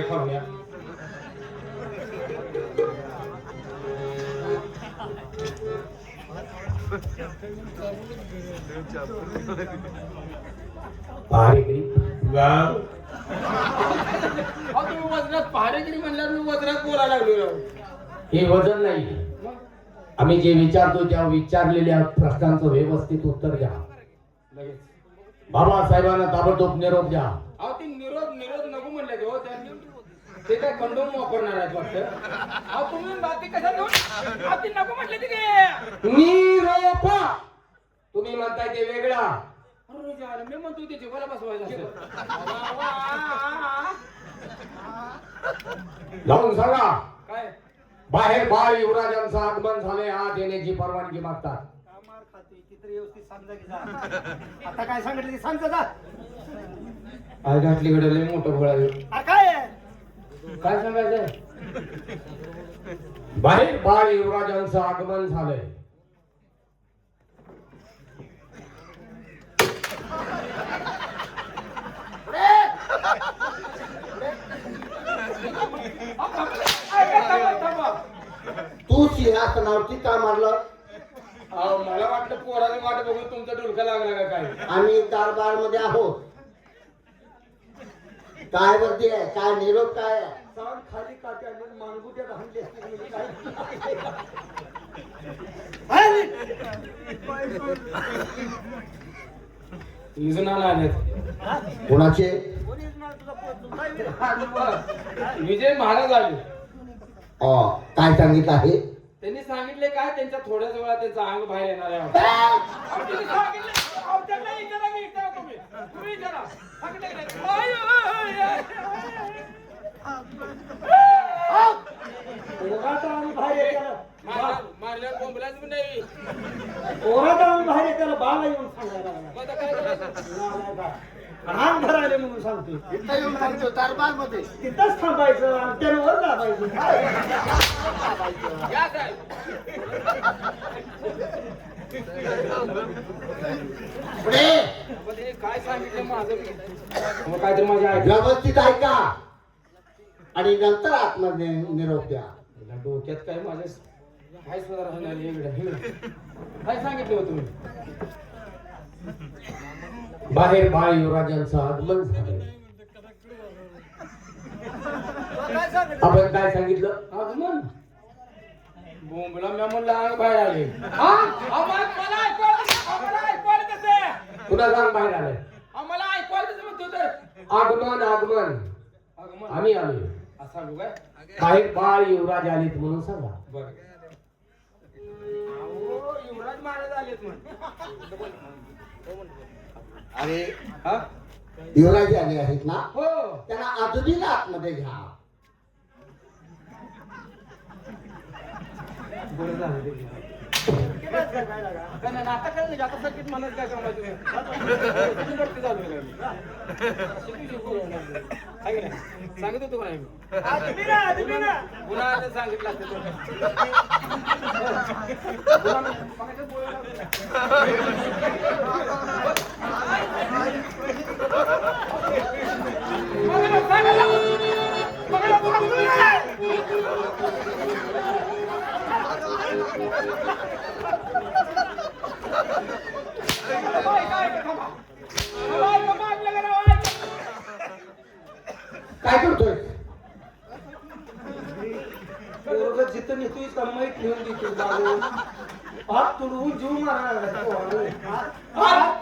खाऊया. पहारेकरी गाव तुम्ही वजनात पहारेकरी म्हणल्यावर मी वजनात बोलायला लागलो. हे वजन नाही. आम्ही जे विचारतो त्या विचारलेल्या प्रश्नांचं व्यवस्थित उत्तर द्या. लगेच बाबासाहेबांना ताबडतोब निरोप द्या. अहो ती निरोध नको म्हणले हो त्यांनी. ते काय कंडोम वापरणार आहेत वाटतं. अहो तुम्ही बाकी कशा घेऊन ती नको म्हटले ती काय निरोप. तुम्ही म्हणताय ते वेगळा. अरे जान मी म्हणतो ते जीवाला बसवायचं असेल. लावून सांगा. काय बाहेर बाळ युवराजांचं आगमन झाले, आत येण्याची परवानगी मागतात. आता काय सांगितलं की सांगतो जा. काय घातली कडे लय मोठं गोळा काय काय सांगायचं. बाहेर बाळ युवराजांचं आगमन झालंय. तू सिंहासनावरती का मारलं? अहो मला वाटलं पोराने वाट बघून तुमचा डुलका लागला का काय. आम्ही दरबार मध्ये आहोत. काय वरती आहे? काय निरोप काय आहे? सांग खाली काट्या मानगुट्या घालली निघून आलेत. कोणाचे? विजय महाराज आले. काय सांगितलं आहे? त्यांनी सांगितले काय त्यांच्या थोड्याच वेळा त्यांचं अंग बाहेर येणार आहे. त्यांनी सांगितले. अहो, त्यांना विचारा की विचारा तुम्ही. तुम्ही विचारा. सांगितलं की नाही? पोराचा अंग बाहेर येताना मारल्यावर बोंबलाच पण नाही. पोराचा अंग बाहेर येताना बाला येऊन सांगायला लागला. मग आता काय करायचं. अंग भरायले म्हणून सांगतो. इथं येऊन सांगतो दरबार मध्ये. तिथंच थांबायचं आणि त्यानं वर दाबायचं. या साहेब. पुढे पण हे काय सांगितलं माझं. मग काहीतरी माझ्या ऐकलं. व्यवस्थित ऐका आणि नंतर आतमध्ये निरोप द्या. डोक्यात काय माझ्या काय सुद्धा राहणार काय सांगितलं हो तुम्ही. बाहेर बाळ युवराजांचं आगमन झालंय. आपण काय सांगितलं? आगमन बोंबला मी म्हणलं अंग बाहेर आले. मला ऐकवायला कसं. पुन्हा सांग बाहेर आलंय. आम्हाला ऐकवायला कसं म्हणतो तर. आगमन आगमन आगमन आम्ही आलोय. असं सांगू काय. बाहेर बाळ युवराज आलेत म्हणून सांगा. बरं. अहो, युवराज महाराज आलेत म्हण. अरे हा युवराज आले आहेत ना? हो त्यांना आजोबीला आतमध्ये घ्या. बरं झालं ते. काय नाही, आता काय नाही. आता सर्किट मलाच काय सांगायचं तुम्ही. किती चालू आहे काय. आहे की नाही. सांगत होतो का नाही. पुन्हा आता सांगितलं असतं तो. पुन्हा मगाशीच बोलायला काय करतोय? जिथं नेतोय माहीत ठेवून देतो. हात तुडवून जीव मारणार.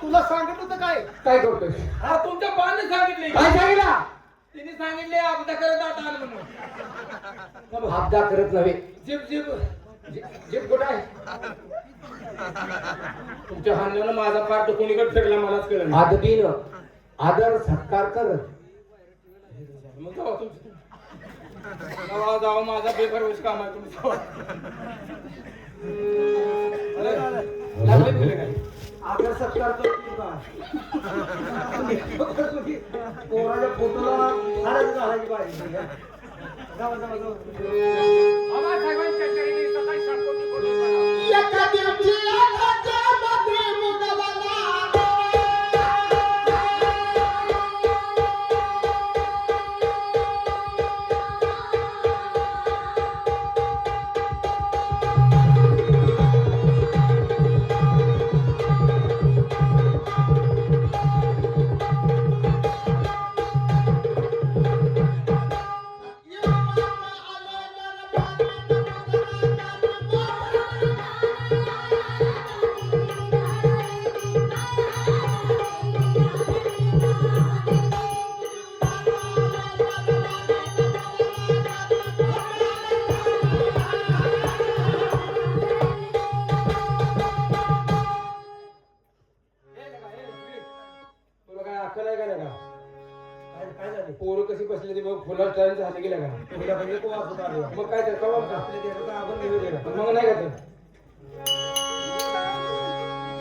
तुला सांगत होतं काय? काय करतोय? हा तुमच्या बाने सांगितले. काय सांगितलं? तिने सांगितले आपदा करत आता आलं म्हणून. अपघात करत नव्हे. जीप जीप जीप कुठं आहे. तुमच्या हाण्यानं माझा पार्ट कोणीकडे फेकला मलाच कळलं. आदबीनं आदर सत्कार करत. मग जावा तुमचं. जावा जावा माझा बेफरवेश काम आहे तुम्ही जावा. लागले तुला काय. आदर सत्कार पोराच्या फोटोला हारच घालायची पाहिजे. जावा जावा जावा. आम्हा साहेबांनी कचेरीने सकाळी शाळेत बोलवलं. एका दिवशी मध्ये मुदवाला कशी बसली ती बघ फुला टाइम झाले गेला का तुला म्हणजे को वाजत आले मग काय ते कवा का आपल्या देवाचा आपण घेऊ दे मग नाही का ते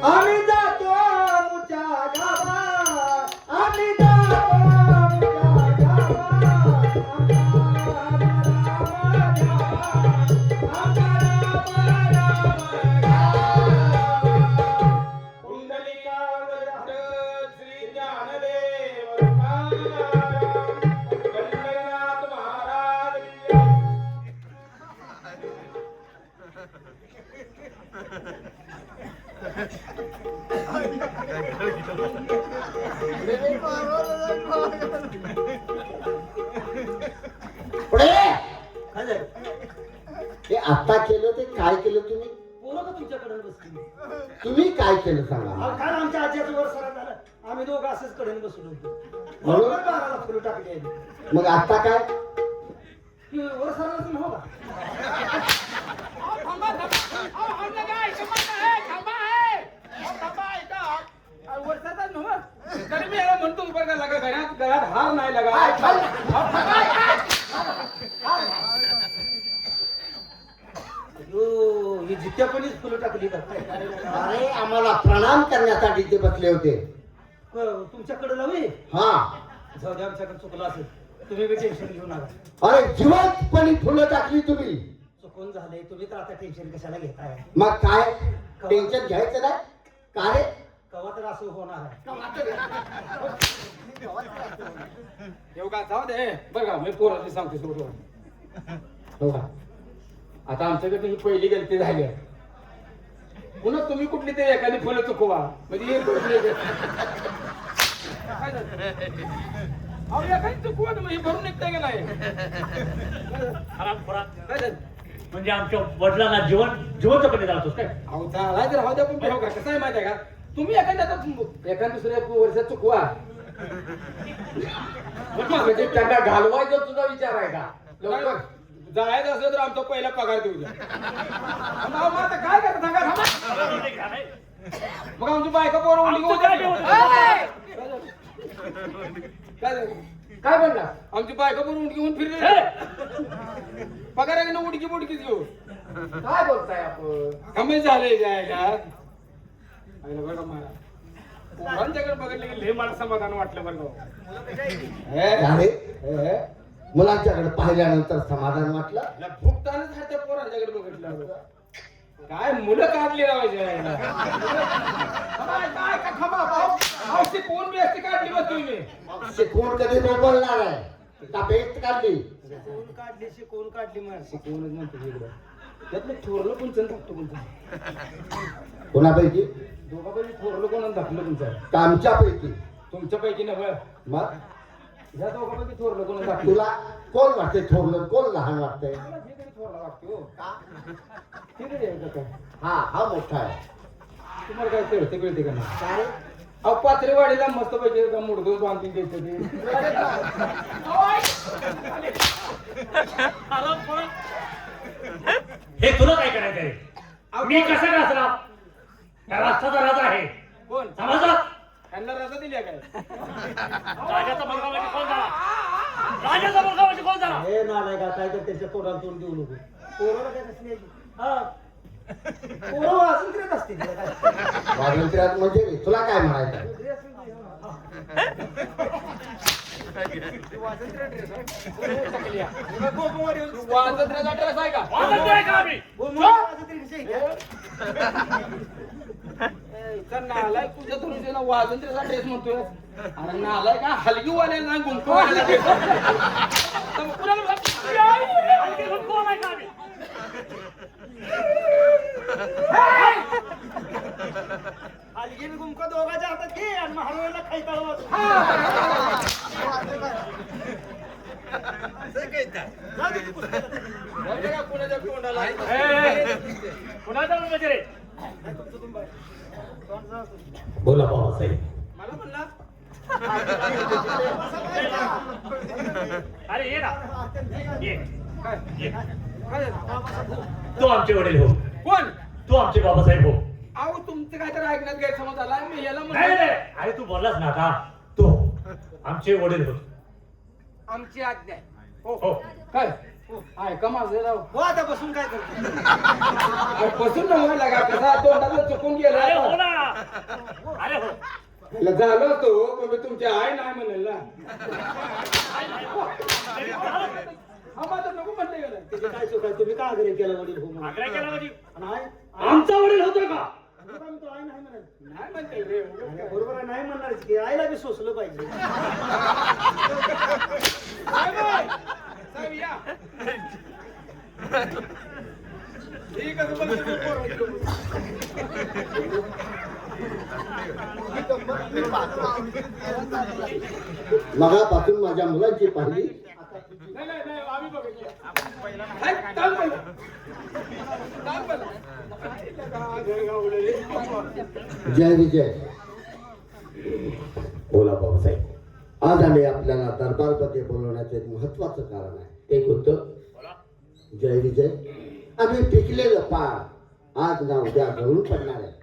आम्ही जातो मुच्या गावा आम्ही जातो मुच्या कुंडलिका वरद श्री ज्ञानदेव तुकाराम पंढरीनाथ महाराज की पुढे काय झालं हे आता केलं ते काय केलं तुम्ही पोरं का तुमच्याकडे बसली तुम्ही काय केलं सांगा मला. काल आमच्या आजीचं वर सरा झालं आम्ही दोघं असंच कडेने बसलो होतो म्हणून? बरोबर बाराला फुलं टाकली आहे मग आता काय की वर सरायचं नव्हता थांबा काय थांबा ऐका वर्षाचा नव्ह तरी मी याला म्हणतो बरं का लगा गळ्यात हार नाही लगा ही जित्यापणीच फुलं टाकली का अरे आम्हाला प्रणाम करण्यासाठी ते बसले होते तुमच्याकडे लावी हा जाऊ दे आमच्याकडे चुकलं असेल तुम्ही बी टेन्शन घेऊ नका अरे जिवंतपणी फुलं टाकली तुम्ही चुकून झाले तुम्ही तर आता टेन्शन कशाला घेताय मग काय टेन्शन घ्यायचं नाही का रे कवा तर असं होणार आहे येऊ का जाऊ दे बरं का मी पोराची सांगते सोडून हो का आता आमच्याकडे ही पहिली गलती झाली आहे पुन्हा तुम्ही कुठली तरी एखादी फुलं चुकवा म्हणजे हे कुठली काय झालं? अहो एखादी चुकवा तर मग हे भरून निघताय का नाही काय झालं? म्हणजे आमच्या वडिलांना जिवंतपणे जातोस काय अहो झाला तर राहू द्या पण हो का कसं आहे माहिती आहे का तुम्ही एखाद्या दुसऱ्या वर्षात चुकवा म्हणजे त्यांना घालवायचा तुझा विचार आहे का लवकर जायचं असलं तर आमचा पहिला पगार देऊ द्या अहो, मग आता काय करता सांगा थांबा. मग आमची बायका पोरं उलटी आमचं काय घेऊन- ठेवलं? काय झालं? काय म्हणला आमची बायका पोरं उलटी घेऊन फिरले पगार आहे ना उडकी बुडकीच घेऊ काय बोलताय आपण कमी झाले जायला बरं का मला पोरांच्याकडे बघितलं की लय मला समाधान वाटलं बरं का झाले मुलांच्याकडे पाहिल्यानंतर समाधान वाटलं फुकतानच आहे त्या पोरांच्याकडे बघितलं काय मुलं काढली लावायची कोण बी असते काढली बघ तुम्ही शिकवून कधी न बोलणार आहे का बेस्ट काढली शिकवून काढली मग कोणच म्हणतो इकडं त्यातलं थोरलं कोणचं टाकतो कोणतं कोणापैकी दोघांपैकी थोरलं कोणाला दाखलं तुमचं कामच्यापैकी तुमच्यापैकी नव्हे मग ह्या दोघांपैकी थोरलं कोणाला दाखलं तुला कोण वाटते थोरलं कोण लहान वाटतंय थोरला वाटतो ठीक आहे काय हा मोठा आहे तुम्हाला काय कळते कळते का नाही काय अहो पात्रेवाडीला मस्त पैकी मुडगून बांधून द्यायचं ते हे तुला काय करायचं आहे मी कसं काय असणार त्या राष्ट्राचा राजा आहे कोण समजलं त्यांना रजा दिली काय राजाचा मुलगा म्हणजे कोण झाला राजाचा मुलगा म्हणजे कोण झाला हे नालाय का काय तर त्याच्या तोंडाला तोंड देऊ नको पोराला काय कसली आहे? हा पोरं वाजून करत असतील तिला काय. स्वातंत्र्यात म्हणजे तुला काय म्हणायचं वेगळी असेल ती, हा. वाजत्र्याचा ड्रेस आहे का वाजत आहे का आम्ही तर नालाय तुझ्या धनुष्याला वाजंत्र्याचा ड्रेस म्हणतोय आणि नालाय का हलगीवाल्यांना गुंकवायला ड्रेस आणखी कोण आहे का आम्ही हलगी बी गुमका दोघांच्या हातात घे आणि मग हलवायला खाई तळवत. कुणाच्या तोंडाला कुणाचा म्हणजे रे बोला बाबासाहेब मला म्हणला अरे ये ना ये काय ये काय झालं? तू आमचे वडील हो कोण तू आमचे बाबासाहेब हो अहो तुमचं काय तर ऐकण्यात गैरसमज आला मी याला नाही नाही, म्हणलं नाही अरे तू बोललास ना आता तू आमचे वडील हो आमची आज्ञा आहे. हो काय ऐका माझं राव. हो आता बसून काय करतो बसून नव्हे लागा कसा तोंडाला चुकून गेला अरे हो आता. ना अरे हो मला झालं तो पण मी तुमची आई नाही म्हणेल ना. हा माझं नको म्हणते गेलं. त्याची काय चूक आहे तुम्ही का आग्रह केला वडील हो म्हणून? आग्रह केला म्हणजे नाही आमचा वडील होतो का तो आई नाही म्हणत. नाही म्हणते रे. अरे बरोबर आहे नाही म्हणणारच की आईला बी सोसलं पाहिजे साहेब आहे. साहेब या. ठीक आहे तुम्हाला तुम्ही पोरं. मगापासून माझ्या मुलाची पाहिली. नाही नाही नाही आम्ही बघितलं. साहेब, ताल बोला. ताल बोला. जय विजय. बोला भाऊसाहेब, आज आम्ही आपल्याला दरबारमध्ये बोलवण्याचं एक महत्वाचं कारण आहे. ते होतं बोला जय विजय. आम्ही पिकलेलं पाळ आज ना उद्या गळून पडणार आहे.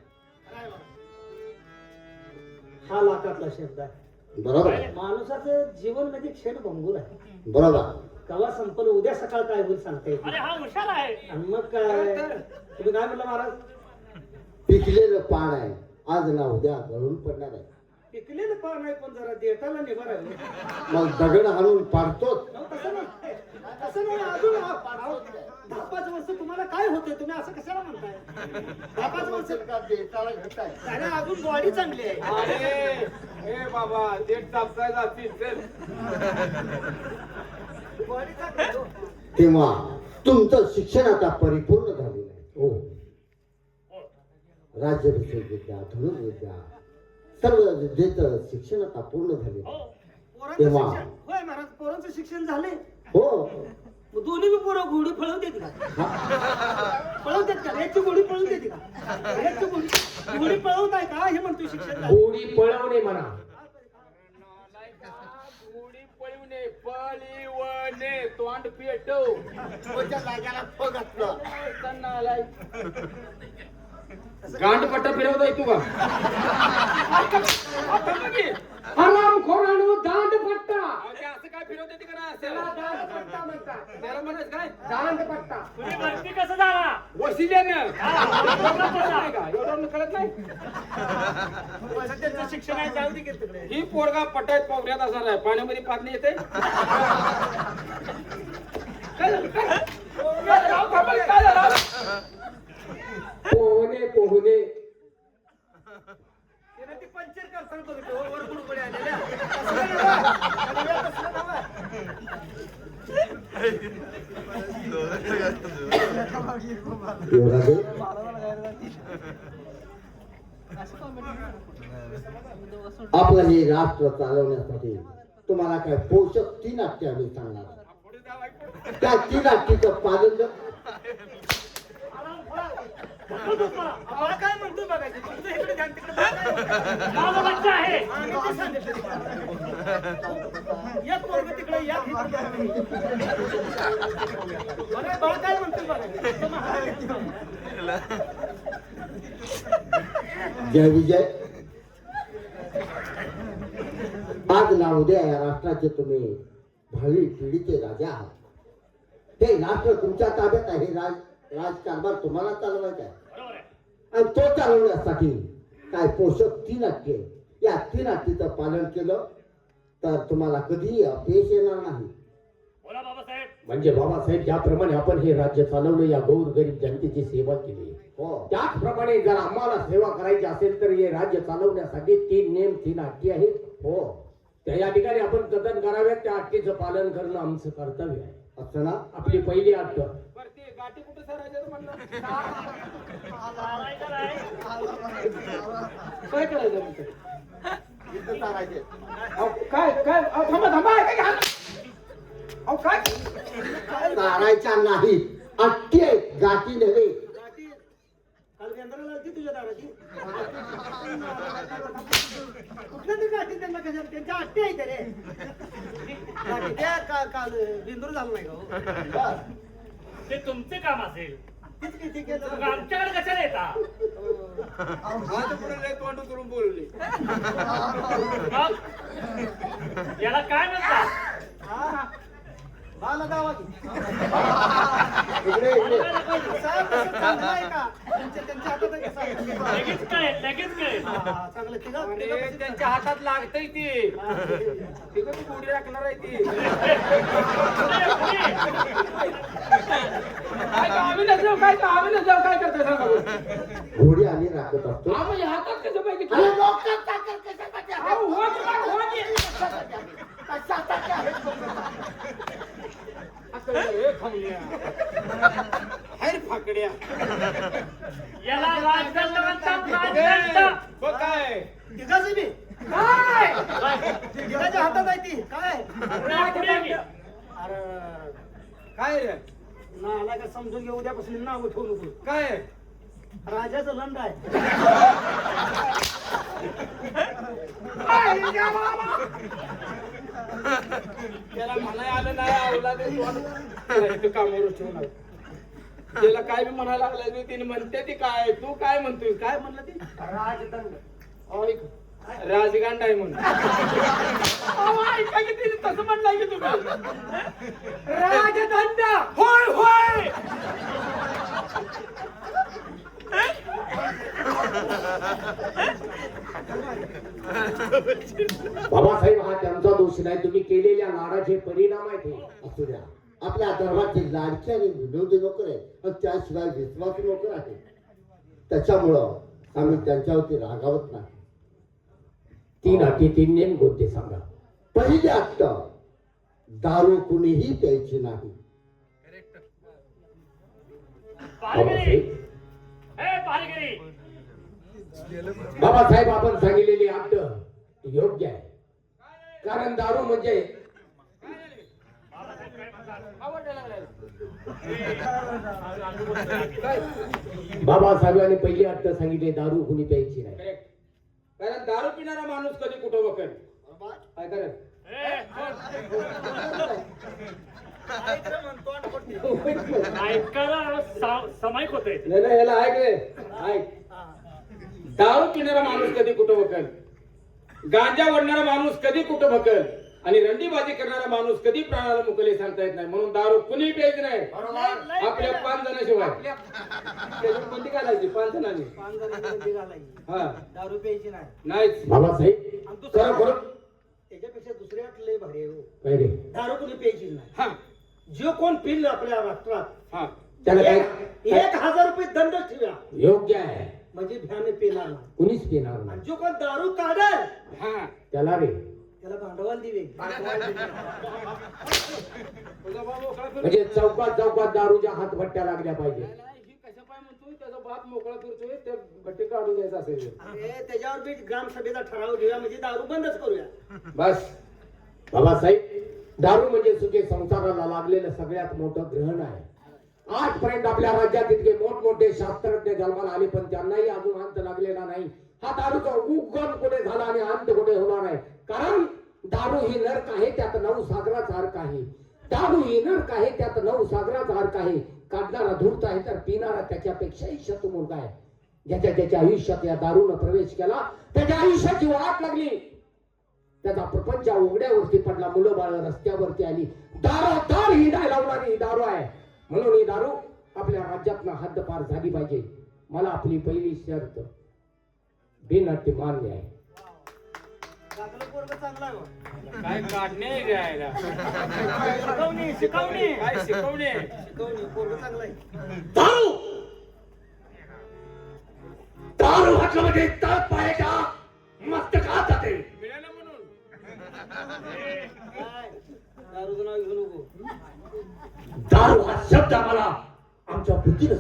हा लाखातला शब्द आहे बरोबर आहे? माणसाचं जीवन म्हणजे क्षण भंगूर आहे बरोबर. कवा संपलं उद्या सकाळ काय होईल सांगता येत अरे नाही. हा हुशार आहे आणि मग काय तुम्ही काय म्हटलं महाराज पिकलेलं पाळ आहे आज ना उद्या गळून पडणार आहे. पिकलेलं पान आहे पण जरा देठाला निभार आहे मग दगड हाणून पाडतोच. तसं नाही तसं नाही अजून 10-5 वर्ष तुम्हाला काय होतंय तुम्ही असं कशाला म्हणताय 10-5 वर्ष अरे अजून बॉडी चांगली आहे अरे हे बाबा डेट चालताय जातील चल. बॉडी चांगली आहे, हो. तेव्हा तुमचं शिक्षण आता परिपूर्ण झालेलं आहे. हो, राज्याभिषेक विद्या, धनुर्विद्या सर्व विद्येचं शिक्षण आता पूर्ण झालेलं आहे. पोरांचं तेव्हा- शिक्षण होय महाराज पोरांचं शिक्षण झाले हो, मग दोन्ही बी पोरं घोडी पळवतात का पळवतात का याची घोडी पळवून देते का याची घोडी पळवताय का हे म्हणतोय शिक्षण झालं. गोडी पळवणे म्हणा. उडी पळवणे पळवणे तोंड पेटव. गांडपट्टा फिरवतोय तू का आता बघी. हरामखोरांनो दांडपट्टा. अहो, ते असं काय फिरवते ते का नाही त्याला असं? दांडपट्टा म्हणतात. त्याला म्हणायचं काय दांडपट्टा. तुम्ही भरती कसं झाला वशिल्यानं हा. नाही का एवढं कळत नाही. त्यांचं शिक्षण आहे जाऊ दे की तिकडे ही पोरगा पटायत पावऱ्यात असणार आहे पाण्यामध्ये पाणी येते. काय झालं? काय झालं? थांबा, काय झालं? पोहणे पोहणे. त्यानं ती पंचर करताना बघतो वर बुडबुडे आलेल्या तसं नाही बा. तसं नाही बा. युवराजे, आपलं हे राष्ट्र चालवण्यासाठी तुम्हाला काय पोषक 3 नाट्य आम्ही सांगणार आहोत. पुढे जाऊ, ऐक पुढे. त्या 3 नाट्याचं पालन जर मला काय म्हणतो बघायचं तुमचं इकडे ध्यान तिकडे बघा. माझा बच्चा आहे आणि ते सांगितलं या पोरगं तिकडे या इकडे. बरं, बा काय म्हणतो बघायचं तो महाराज. जय विजय. आज ना उद्या या राष्ट्राचे तुम्ही भावी पिढीचे राजा आहात. ते राष्ट्र तुमच्या ताब्यात आहे. राजकारभार तुम्हाला चालवायचा आहे बरोबर आहे आणि तो चालवण्यासाठी काय पोषक 3 नाट्य या 3 नाट्याचं पालन केलं तर तुम्हाला कधीही अपयश येणार नाही. बोला बाबासाहेब म्हणजे बाबासाहेब ज्याप्रमाणे आपण हे राज्य चालवलं या गोरगरीब जनतेची सेवा केली हो, त्याचप्रमाणे जर आम्हाला सेवा करायची असेल तर हे राज्य चालवण्यासाठी 3 नेम 3 अटी आहेत. हो, त्या या ठिकाणी आपण कथन कराव्यात. त्या अटीचं पालन करणं आमचं कर्तव्य आहे. असं ना. आपली पहिली अट बरं, ते गाठी कुठे सरायचं म्हणलं चालायचं नाही. काय करायचं म्हणते? अहो, काय काय अहो, थांबा थांबा काय घाल. अहो काय तारायच्या नाही, अट्टी आहेत, गाठी नव्हे. गाठी काल केंद्राला आलती तुझ्या दाराची कुठल्या तरी गाठी त्यांना कशा त्यांच्या अट्टी आहेत रे गाठी त्या काल बिंदूर झालं नाही का हो? ते तुमचे काम असेल तीच किती केलं मग आमच्याकडे कशाला येता आज पुढे लय तोंड करून बोलले. मग याला काय म्हणतात हा बाला गावा की इकडे इकडे साहेब कसं चांगलं आहे का त्यांच्या हातात आहे का साहेब? लगेच काय हा, चांगलं अरे, त्यांच्या हातात लागतंय ती कधी गोडी राखणार आहे ती आम्ही नसलो काय करताय सांगा बरं. घोडी आम्ही राखत असतो आम्ही हातात कसं पाहिजे अरे लोकं चाकर कशासाठी आहेत? अहो, हो की नाही, हो की? कशासाठी आहेत लोकं? असं हे खाऊया. हाय रे फाकड्या याला राजदंड म्हणतात राजदंड. बघ काय तिघाचं बी काय तिघाच्या हातात आहे ती काय पुढे. अरे काय रे ना आला का समजून घे उद्यापासून नाव ठेवू नको काय राजाचं लंड आहे त्याला म्हणाय आलं नाही आवला ते कामावर ठेवणार त्याला काय बी म्हणायला लागलं तिने म्हणते ती काय तू काय म्हणतोय काय म्हणलं ती राजदंड ऐक राजगांड आहे म्हणून अहो, ऐका की तिने तसं म्हणलंय की तुम्ही राजदंड होय होय बाबासाहेब हा त्यांचा दोष नाही, तुम्ही केलेल्या नाडाचे परिणाम आहेत हे. असू द्या आपल्या दरबारचे लाडके आणि विनोदी नोकर आहेत आणि त्याशिवाय विश्वासू नोकर आहेत त्याच्यामुळं आम्ही त्यांच्यावरती रागावत नाही 3 अटी 3 नेम कोणते सांगा. पहिली अट्ट दारू कुणीही प्यायची नाही पालगिरी. ए, पालगिरी. बाबासाहेब आपण सांगितलेली अट योग्य आहे, कारण दारू म्हणजे बाबासाहेबांनी पहिली अट सांगितली दारू कुणी प्यायची नाही. करेक्ट कारण दारू पिणारा माणूस कधी कुठं वकेल काय करेल ऐकायला सामायिक होते. नाही नाही याला ऐक रे ऐक दारू पिणारा माणूस कधी कुठं वकेल गांजा ओढणारा माणूस कधी कुठं भकल आणि रंडीबाजी करणारा माणूस कधी प्राणाला मुकले सांगता येत नाही म्हणून दारू कुणी प्यायची नाही आपल्या 5 जणांशिवाय त्याच्यात कोणती घालायची 5 जणांनी 5 जणांची घालायची हा दारू प्यायची नाही नाहीच बाबासाहेब आणि खरं खरं त्याच्यापेक्षा दुसरी अट लय भारी आहे हो. काय रे दारू कुणी प्यायची नाही हा जो कोण पिल आपल्या राष्ट्रात हा त्याला काय 1000 रुपये दंड ठेवा योग्य आहे, म्हणजे भ्याने पेणार नाही कुणीच पिणार आणि नाही. जो कोण दारू काढेल हा त्याला रे त्याला भांडवल दिवे तुझा बाप मोकळा फिरतोय. म्हणजे चौकात दारूच्या हातभट्ट्या लागल्या पाहिजे. ही कशा पाय म्हणतोय त्याचा बाप मोकळा फिरतोय त्या भट्टी काढून द्यायचा असेल अरे त्याच्यावर बी ग्रामसभेचा ठराव घेऊया म्हणजे दारू बंदच करूया बस बाबासाहेब दारू म्हणजे सुखे संसाराला लागलेलं सगळ्यात मोठं ग्रहण आहे. आजपर्यंत आपल्या राज्यात इतके मोठमोठे शास्त्रज्ञ जन्माला आले पण त्यांनाही अजून अंत लागलेला नाही. हा दारूचा उगम कुठे झाला आणि अंत कुठे होणार आहे, कारण दारू ही नरक आहे त्यात 9 सागराचा अर्क आहे. दारू ही नरक आहे त्यात 9 सागराचा अर्क आहे. काढणारा धूर्त आहे तर पिणारा त्याच्यापेक्षाही शत्रुमुर्ग आहे. ज्याच्या आयुष्यात या दारूनं प्रवेश केला त्याच्या आयुष्याची वाट लागली, त्याचा प्रपंच उघड्यावरती पडला, मुलं बाळ रस्त्यावरती आली. दार हिंडाय लावणारी ही दारू आहे. म्हणून ही दारू आपल्या राज्यातनं हद्दपार झाली पाहिजे. मला आपली पहिली शर्त बिनअटी मान्य आहे. चांगलं पोरगं चांगलं आहे हो. काय काढणे घ्यायला शिकवणी काय शिकवणे शिकवणी पोरगं चांगलं आहे दारू म्हटलं म्हणजे तळ पायाच्या मस्तकात जाते. मिळालं म्हणून काय दारूचं नाव घेऊ नको दारू हा शब्द आम्हाला आमच्या बुद्धीनं